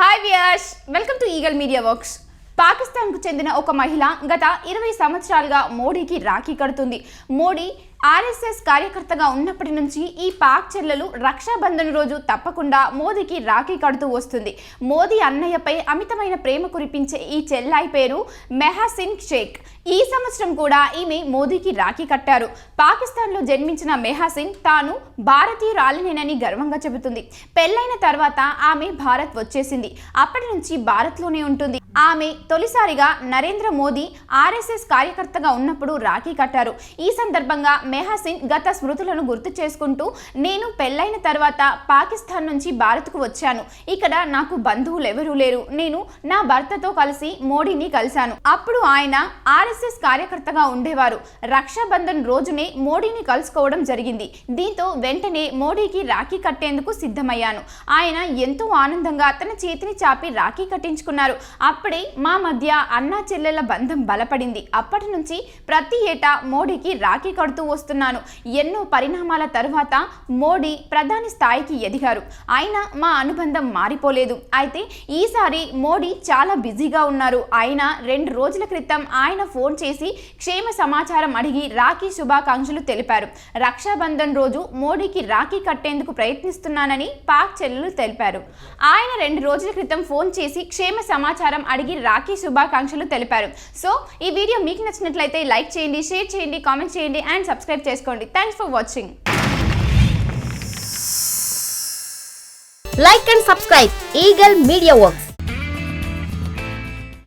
Hi viewers, welcome to eagle media works. పాకిస్తాన్కు చెందిన ఒక మహిళ గత 20 సంవత్సరాలుగా మోడీకి రాఖీ కడుతుంది. మోడీ ఆర్ఎస్ఎస్ కార్యకర్తగా ఉన్నప్పటి నుంచి ఈ పాక్ చెల్లెలు రక్షాబంధన్ రోజు తప్పకుండా మోదీకి రాఖీ కడుతూ వస్తుంది. మోదీ అన్నయ్యపై అమితమైన ప్రేమ కురిపించే ఈ చెల్లాయి పేరు మెహాసిన్ షేక్. ఈ సంవత్సరం కూడా ఈమె మోదీకి రాఖీ కట్టారు. పాకిస్తాన్లో జన్మించిన మెహాసిన్ తాను భారతీయురాలినేనని గర్వంగా చెబుతుంది. పెళ్లైన తర్వాత ఆమె భారత్ వచ్చేసింది. అప్పటి నుంచి భారత్లోనే ఉంటుంది. ఆమె తొలిసారిగా నరేంద్ర మోదీ ఆర్ఎస్ఎస్ కార్యకర్తగా ఉన్నప్పుడు రాఖీ కట్టారు. ఈ సందర్భంగా మెహాసిన్ గత స్మృతులను గుర్తు చేసుకుంటూ, నేను పెళ్లైన తర్వాత పాకిస్తాన్ నుంచి భారత్కు వచ్చాను. ఇక్కడ నాకు బంధువులు ఎవరూ లేరు. నేను నా భర్తతో కలిసి మోడీని కలిశాను. అప్పుడు ఆయన ఆర్ఎస్ఎస్ కార్యకర్తగా ఉండేవారు. రక్షాబంధన్ రోజునే మోడీని కలుసుకోవడం జరిగింది. దీంతో వెంటనే మోడీకి రాఖీ కట్టేందుకు సిద్ధమయ్యాను. ఆయన ఎంతో ఆనందంగా తన చేతిని చాపి రాఖీ కట్టించుకున్నారు. అప్పుడే మా మధ్య అన్నా చెల్లెల బంధం బలపడింది. అప్పటి నుంచి ప్రతి ఏటా మోడీకి రాఖీ కడుతూ వస్తున్నాను. ఎన్నో పరిణామాల తరువాత మోడీ ప్రధాని స్థాయికి ఎదిగారు. అయినా మా అనుబంధం మారిపోలేదు. అయితే ఈసారి మోడీ చాలా బిజీగా ఉన్నారు. ఆయన 2 రోజుల క్రితం ఆయన ఫోన్ చేసి క్షేమ సమాచారం అడిగి రాఖీ శుభాకాంక్షలు తెలిపారు. రక్షాబంధన్ రోజు మోడీకి రాఖీ కట్టేందుకు ప్రయత్నిస్తున్నానని పాక్ చెల్లెలు తెలిపారు. ఆయన 2 రోజుల క్రితం ఫోన్ చేసి క్షేమ సమాచారం అడిగి రాఖీ శుభాకాంక్షలు తెలిపారు. సో ఈ వీడియో మీకు నచ్చినట్లయితే లైక్ చేయండి, షేర్ చేయండి, కామెంట్ చేయండి అండ్ సబ్స్క్రైబ్ చేసుకోండి. Thanks for watching. Like and subscribe Eagle Media Works.